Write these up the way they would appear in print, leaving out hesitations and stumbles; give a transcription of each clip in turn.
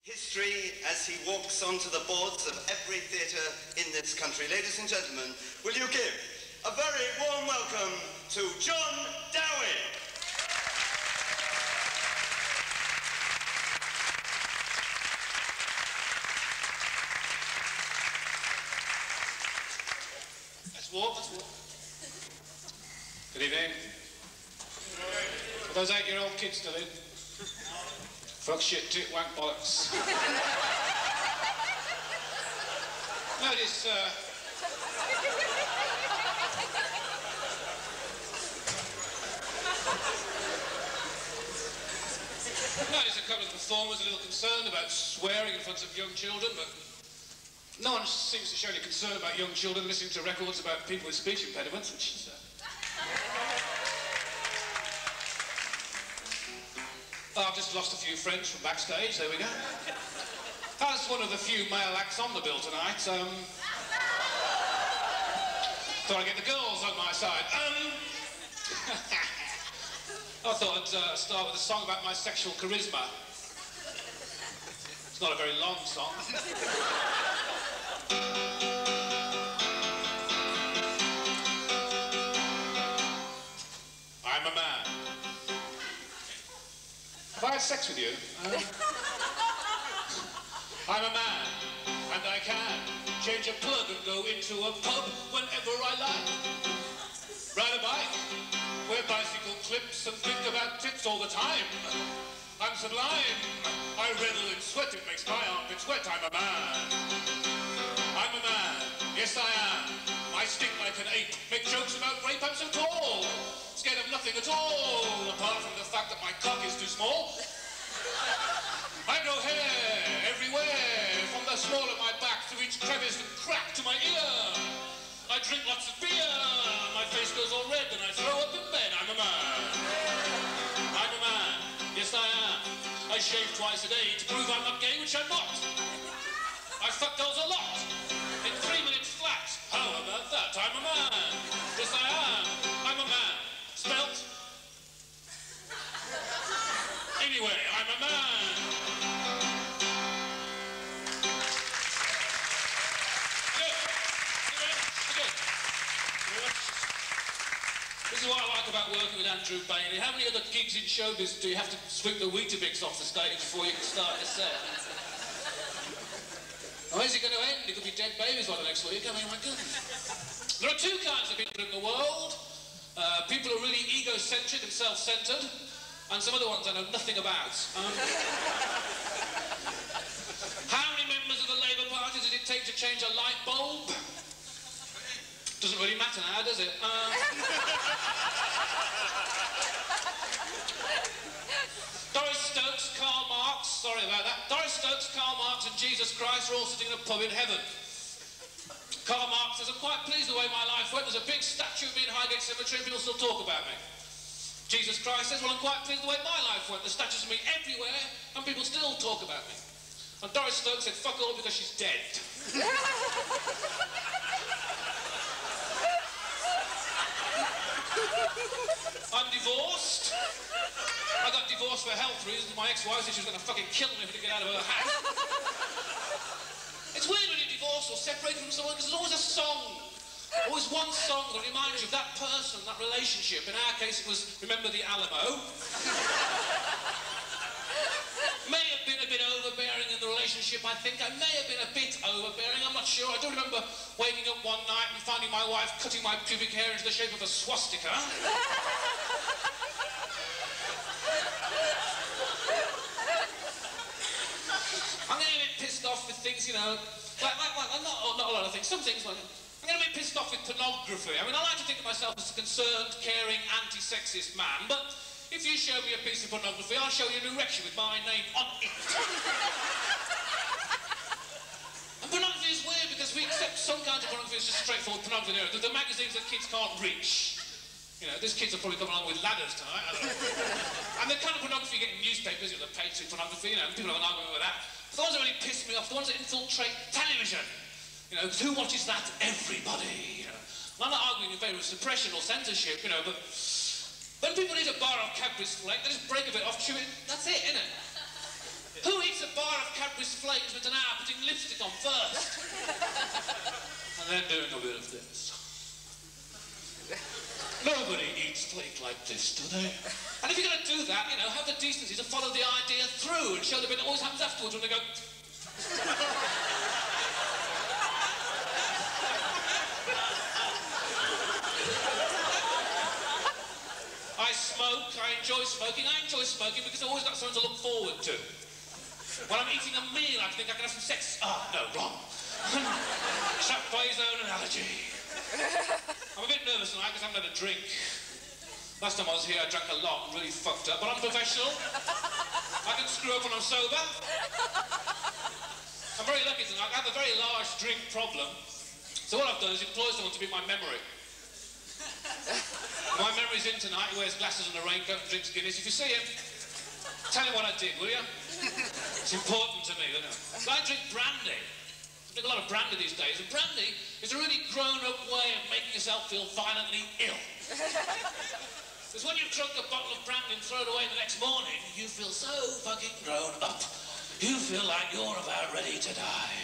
History as he walks onto the boards of every theatre in this country. Ladies and gentlemen, will you give a very warm welcome to John Dowie. Let's walk, let's walk. Good evening. Are those 8-year-old kids still in? Fuck, shit, tit, wank, bollocks. Notice, notice a couple of performers a little concerned about swearing in front of young children, but no one seems to show any concern about young children listening to records about people with speech impediments, which is... I've just lost a few friends from backstage, there we go. As one of the few male acts on the bill tonight, thought I'd get the girls on my side. I thought I'd start with a song about my sexual charisma. It's not a very long song. I'm a man. Have I had sex with you? I'm a man, and I can change a plug and go into a pub whenever I like. Ride a bike, wear bicycle clips and think about tits all the time. I'm sublime, I revel in sweat, it makes my armpits wet. I'm a man. I'm a man, yes I am. I stink like an ape, make jokes about rape, I'm so tall. Scared of nothing at all, apart from the fact that my cock is too small. I grow hair everywhere, from the small of my back to each crevice and crack to my ear. I drink lots of beer, my face goes all red and I throw up in bed. I'm a man. I'm a man, yes I am. I shave twice a day to prove I'm not gay, which I'm not. I fuck girls a lot, in 3 minutes flat. How about that? I'm a man. Yes I am. I'm a man. Spelt? Anyway, I'm a man. This is what I like about working with Andrew Bailey. How many other gigs in showbiz do you have to sweep the Weetabix off the stage before you can start your set? Where's it going to end? It could be dead babies like the next week. I mean, my goodness. There are two kinds of people in the world. People who are really egocentric and self-centred, and some other ones I know nothing about. How many members of the Labour Party does it take to change a light bulb? Doesn't really matter now, does it? Doris Stokes, Karl Marx, sorry about that. Doris Stokes, Karl Marx and Jesus Christ are all sitting in a pub in heaven. Karl Marx says, I'm quite pleased with the way my life went. There's a big statue of me in Highgate Cemetery and people still talk about me. Jesus Christ says, well, I'm quite pleased with the way my life went. There's statues of me everywhere and people still talk about me. And Doris Stokes said, fuck all because she's dead. I'm divorced. I got divorced for health reasons. My ex-wife said she was going to fucking kill me if I didn't get out of her house. It's weird when you're divorced or separated from someone because there's always a song. Always one song that reminds you of that person, that relationship. In our case, it was Remember the Alamo. May have been a bit overbearing in the relationship, I think. I may have been a bit overbearing, I'm not sure. I do remember waking up one night and finding my wife cutting my pubic hair into the shape of a swastika. I'm getting a bit pissed off with things, you know, like not a lot of things, some things like... I'm getting a bit pissed off with pornography. I mean, I like to think of myself as a concerned, caring, anti-sexist man, but if you show me a piece of pornography, I'll show you an erection with my name on it. And pornography is weird because we accept some kinds of pornography as just straightforward pornography. The magazines that kids can't reach. You know, these kids are probably coming along with ladders tonight, I don't know. And the kind of pornography you get in newspapers, you know, the page pornography, you know, people have an argument with that. The ones that really piss me off, the ones that infiltrate television. You know, who watches that? Everybody. You know. And I'm not arguing in favour of suppression or censorship, you know, but when people eat a bar of Cadbury's Flake, they just break a bit off, chew it, that's it, innit? Who eats a bar of Cadbury's like this, do they? And if you're going to do that, you know, have the decency to follow the idea through and show the bit that always happens afterwards when they go... I smoke, I enjoy smoking. I enjoy smoking because I've always got something to look forward to. When I'm eating a meal, I think I can have some sex. Ah, no, wrong. Trapped by his own analogy. I'm a bit nervous tonight because I haven't had a drink. Last time I was here, I drank a lot and really fucked up, but I'm professional. I can screw up when I'm sober. I'm very lucky tonight. I have a very large drink problem. So what I've done is employ someone to be my memory. My memory's in tonight. He wears glasses and a raincoat and drinks Guinness. If you see him, tell him what I did, will you? It's important to me, you know. I drink brandy. I drink a lot of brandy these days, and brandy is a really grown-up way of making yourself feel violently ill. Because when you've drunk a bottle of brandy and throw it away the next morning, you feel so fucking grown up. You feel like you're about ready to die.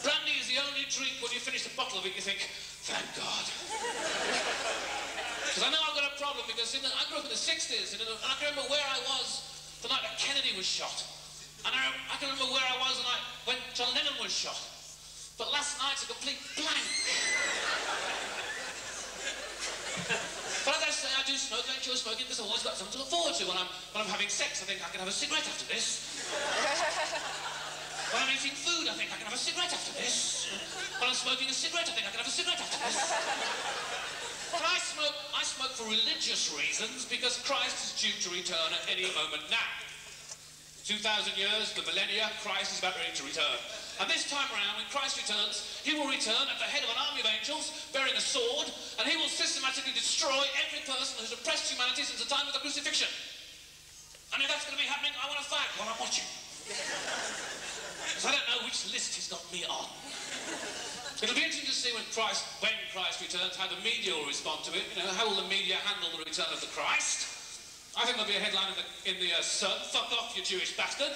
Brandy is the only drink when you finish a bottle of it, you think, thank God. Because I know I've got a problem, because I grew up in the 60s, and I can remember where I was the night that Kennedy was shot. And I can remember where I was the night when John Lennon was shot. But last night's a complete blank. But as I say, I do smoke. I enjoy smoking because I've always got something to look forward to. When I'm having sex, I think I can have a cigarette after this. When I'm eating food, I think I can have a cigarette after this. When I'm smoking a cigarette, I think I can have a cigarette after this. But I smoke for religious reasons because Christ is due to return at any moment now. 2,000 years, the millennia, Christ is about ready to return. And this time around, when Christ returns, he will return at the head of an army of angels, bearing a sword, and he will systematically destroy every person who's oppressed humanity since the time of the crucifixion. And if that's going to be happening, I want to fight while I'm watching. Because I don't know which list he's got me on. It'll be interesting to see when Christ returns, how the media will respond to it. You know, how will the media handle the return of the Christ? I think there'll be a headline in the Sun, fuck off, you Jewish bastard.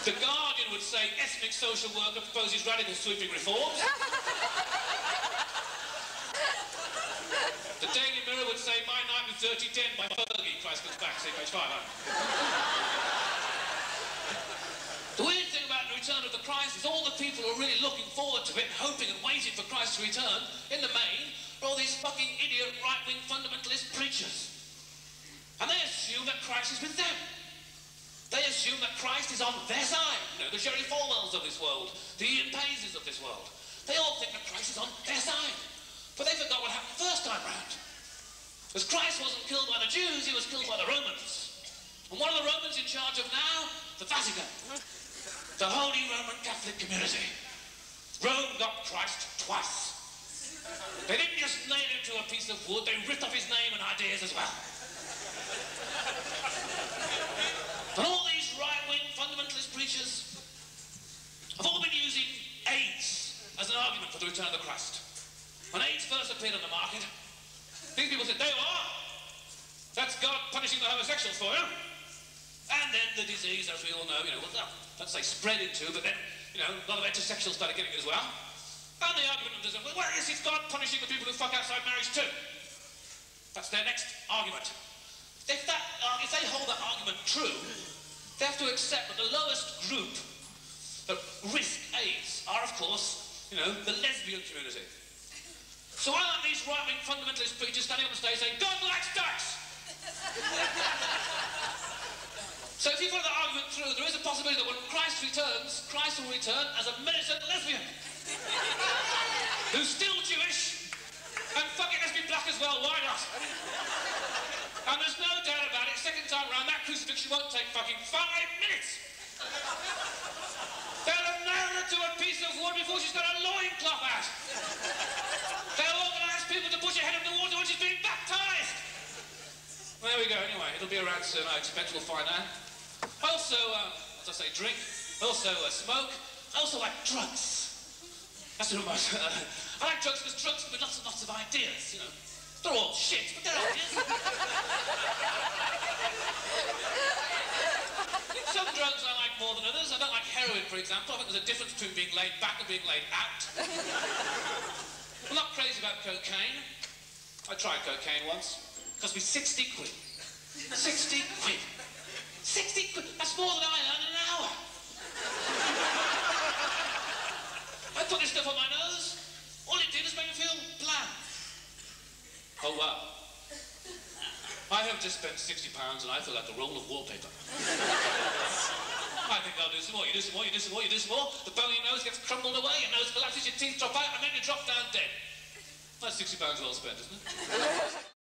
The Guardian would say, ethnic social worker proposes radical sweeping reforms. The Daily Mirror would say, my night with Dirty Den by Fergie. Christ comes back, see page 5. The weird thing about the return of the Christ is all the people who are really looking forward to it, hoping and waiting for Christ to return, in the main, are all these fucking idiot right-wing fundamentalist preachers. And they assume that Christ is with them. They assume that Christ is on their side. You know, the Jerry Falwells of this world, the Ian Paises of this world. They all think that Christ is on their side. But they forgot what happened the first time round. Because Christ wasn't killed by the Jews, he was killed by the Romans. And what are the Romans in charge of now? The Vatican. The Holy Roman Catholic community. Rome got Christ twice. They didn't just nail him to a piece of wood, they ripped off his name and ideas as well. And all these right-wing fundamentalist preachers have all been using AIDS as an argument for the return of the Christ. When AIDS first appeared on the market, these people said, there you are. That's God punishing the homosexuals for you. And then the disease, as we all know, you know, well, let's say spread into, but then, you know, a lot of heterosexuals started getting it as well. And the argument is, well, yes, it's God punishing the people who fuck outside marriage too. That's their next argument. If they hold that argument true, they have to accept that the lowest group that risk AIDS are, of course, you know, the lesbian community. So why aren't these right-wing fundamentalist preachers standing on the stage saying, God likes ducks? So if you follow that argument through, there is a possibility that when Christ returns, Christ will return as a militant lesbian. Who's still Jewish, and fucking has to be black as well, why not? And there's no doubt about it, second time round, that crucifixion won't take fucking 5 minutes. They'll have nailed her to a piece of wood before she's got a loincloth out. They'll organise people to push her head in the water when she's being baptised. There we go, anyway, it'll be around soon, I expect we'll find out. I also, as I say, drink, I also smoke, I also like drugs. That's the most, I like drugs because drugs give me lots and lots of ideas, you know. They're all shit, but they're ideas. Some drugs I like more than others. I don't like heroin, for example. I think there's a difference between being laid back and being laid out. I'm not crazy about cocaine. tried cocaine once. Cost me 60 quid. 60 quid. 60 quid. That's more than I earn in an hour. I put this stuff on my nose. All it did is make me feel bland. Oh, wow. I have just spent £60 and I feel like a roll of wallpaper. I think I'll do some more. You do some more, you do some more, you do some more. The bone of your nose gets crumbled away, your nose collapses, your teeth drop out, and then you drop down dead. That's £60 well spent, isn't it?